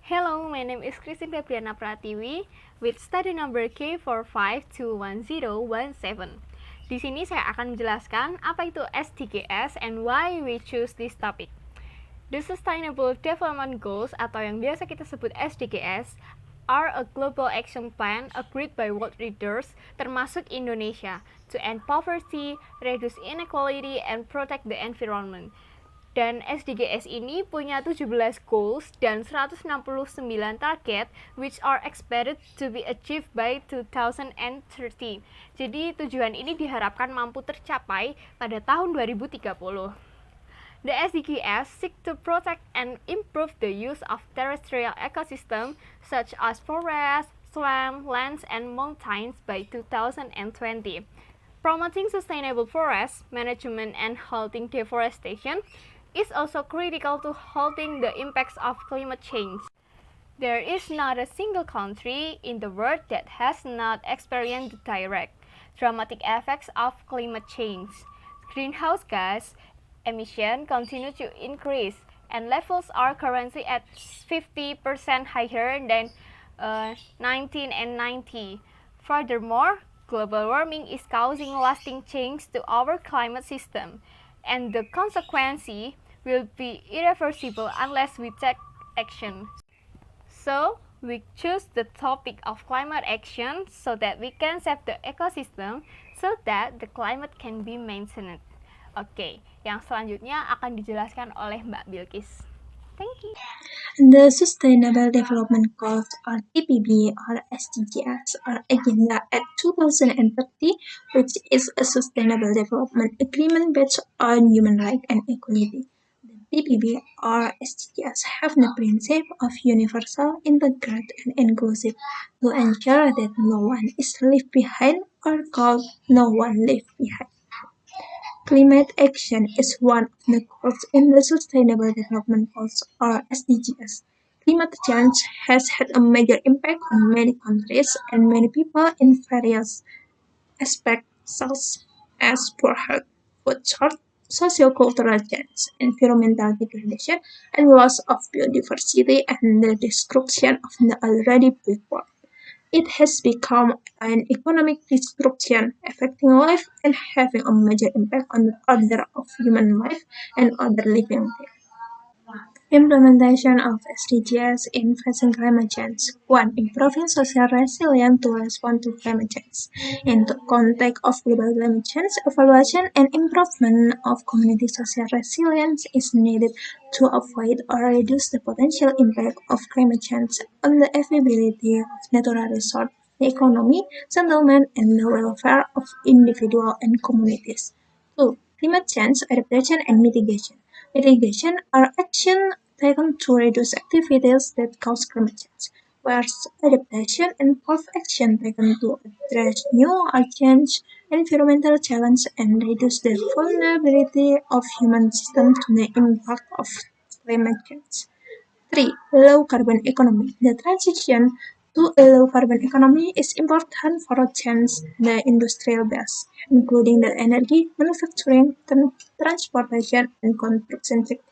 Hello, my name is Christine Febriana Pratiwi with study number K4521017. Di sini saya akan menjelaskan apa itu SDGs and why we choose this topic. The Sustainable Development Goals atau yang biasa kita sebut SDGs are a global action plan agreed by world leaders termasuk Indonesia to end poverty, reduce inequality, and protect the environment. Dan SDGs ini punya 17 goals dan 169 target which are expected to be achieved by 2030. Jadi tujuan ini diharapkan mampu tercapai pada tahun 2030. The SDGs seek to protect and improve the use of terrestrial ecosystem such as forests, swamps, lands, and mountains by 2020. Promoting sustainable forest management and halting deforestation is also critical to halting the impacts of climate change. There is not a single country in the world that has not experienced the direct, dramatic effects of climate change. Greenhouse gas emissions continue to increase, and levels are currently at 50% higher than 1990. Furthermore, global warming is causing lasting change to our climate system, and the consequence will be irreversible unless we take action. So, we choose the topic of climate action so that we can save the ecosystem so that the climate can be maintained. Oke, yang selanjutnya akan dijelaskan oleh Mbak Bilkis. Thank you. The Sustainable Development Goals, or TPD, or SDGs, are agenda at 2030, which is a sustainable development agreement based on human rights and equality. The TPD or SDGs have the principle of universal, integrated, and inclusive to ensure that no one is left behind or called no one left behind. Climate action is one of the goals in the Sustainable Development Goals or SDGs. Climate change has had a major impact on many countries and many people in various aspects such as poor health, food shortage, socio-cultural change, environmental degradation, and loss of biodiversity and the destruction of the already big world. It has become an economic destruction, affecting life and having a major impact on the order of human life and other living things. Implementation of SDGs in facing climate change. 1. Improving social resilience to respond to climate change. In the context of global climate change, evaluation and improvement of community social resilience is needed to avoid or reduce the potential impact of climate change on the availability of natural resources, the economy, settlement, and the welfare of individuals and communities. 2. Climate change adaptation and mitigation. Mitigation are actions taken to reduce activities that cause climate change, whereas adaptation involves action taken to address new or change environmental challenges and reduce the vulnerability of human systems to the impact of climate change. 3. Low carbon economy. The transition to a low carbon economy is important for a change the industrial base, including the energy, manufacturing, transportation, and construction sector.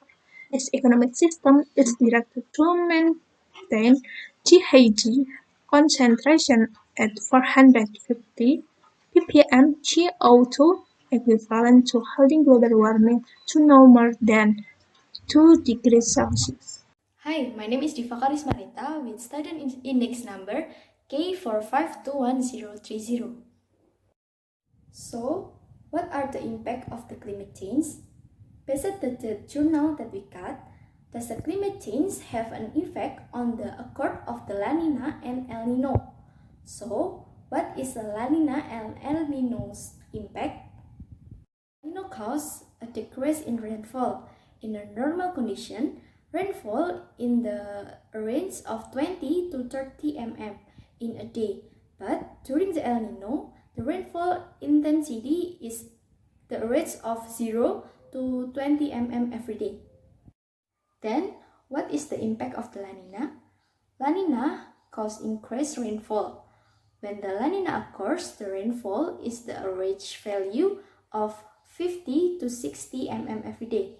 This economic system is directed to maintain GHG concentration at 450 ppm CO2, equivalent to holding global warming to no more than 2 degrees Celsius. Hi, my name is Diva Karismarita with student index number K4521030. So, what are the impact of the climate change? Based on the journal that we got, does the climate change have an effect on the occur of the La Nina and El Nino? So, what is the La Nina and El Nino's impact? La Nina causes a decrease in rainfall. In a normal condition, rainfall in the range of 20 to 30 mm in a day, but during the El Nino, the rainfall intensity is the range of 0 to 20 mm every day. Then, what is the impact of the La Nina? La Nina causes increased rainfall. When the La Nina occurs, the rainfall is the average value of 50 to 60 mm every day.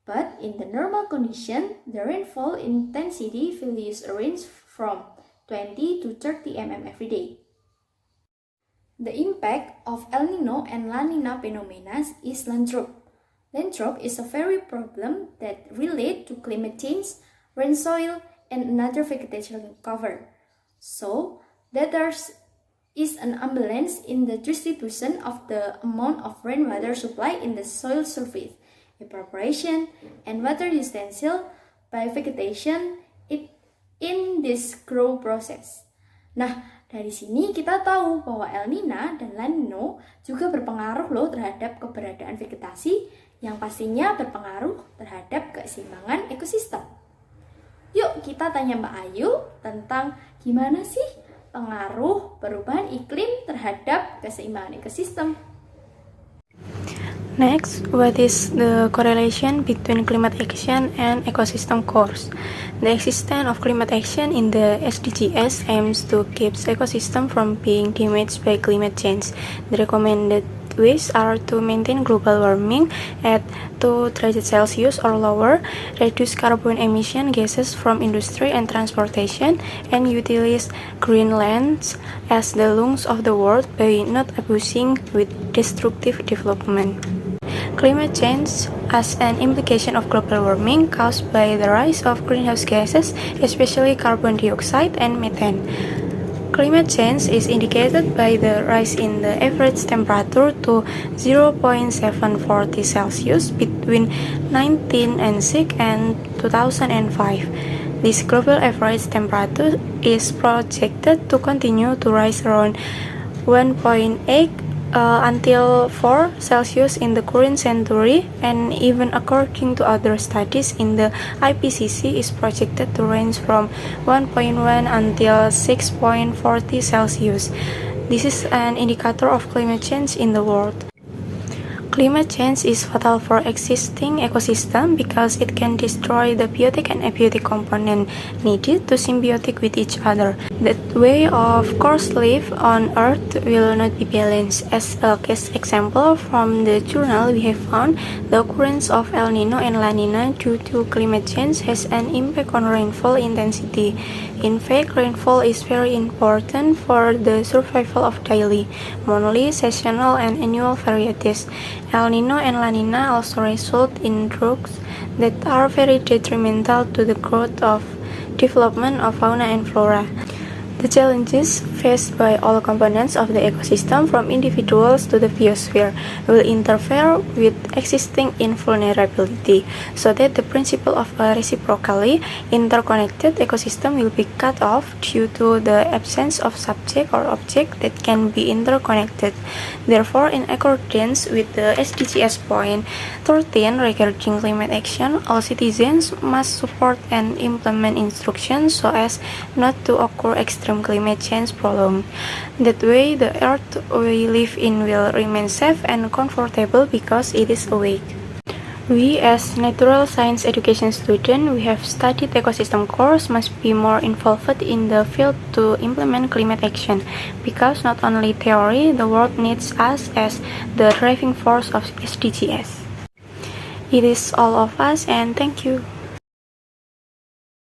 But in the normal condition, the rainfall intensity values range from 20 to 30 mm every day. The impact of El Nino and La Nina phenomena is Landstroop. Landstroop is a very problem that relate to climate change, rain soil, and another vegetation cover. So that there is an imbalance in the distribution of the amount of rainwater supply in the soil surface, evaporation, and water utensil by vegetation in this growth process. Nah, dari sini kita tahu bahwa El Nino dan La Nina juga berpengaruh loh terhadap keberadaan vegetasi yang pastinya berpengaruh terhadap keseimbangan ekosistem. Yuk kita tanya Mbak Ayu tentang gimana sih pengaruh perubahan iklim terhadap keseimbangan ekosistem. Next, what is the correlation between climate action and ecosystem course? The existence of climate action in the SDGs aims to keep ecosystem from being damaged by climate change. The recommended ways are to maintain global warming at 2 degrees Celsius or lower, reduce carbon emission gases from industry and transportation, and utilize green lands as the lungs of the world by not abusing with destructive development. Climate change as an implication of global warming caused by the rise of greenhouse gases, especially carbon dioxide and methane. Climate change is indicated by the rise in the average temperature to 0.740 Celsius between 1906 and 2005. This global average temperature is projected to continue to rise around 1.8 until 4 Celsius in the current century, and even according to other studies in the IPCC is projected to range from 1.1 until 6.40 Celsius. This is an indicator of climate change in the world. Climate change is fatal for existing ecosystem because it can destroy the biotic and abiotic component needed to symbiotic with each other. The way of course life on Earth will not be balanced. As a case example from the journal, we have found the occurrence of El Nino and La Nina due to climate change has an impact on rainfall intensity. In fact, rainfall is very important for the survival of daily, monthly, seasonal, and annual varieties. El Nino and La Nina also result in droughts that are very detrimental to the growth of development of fauna and flora. The challenges faced by all components of the ecosystem, from individuals to the biosphere, will interfere with existing invulnerability, so that the principle of a reciprocally interconnected ecosystem will be cut off due to the absence of subject or object that can be interconnected. Therefore, in accordance with the SDGs point 13 regarding climate action, all citizens must support and implement instructions so as not to occur extreme climate change prolonged. That way, the earth we live in will remain safe and comfortable because it is awake. We as natural science education students, we have studied ecosystem course must be more involved in the field to implement climate action, because not only theory, the world needs us as the driving force of SDGs. It is all of us, and thank you.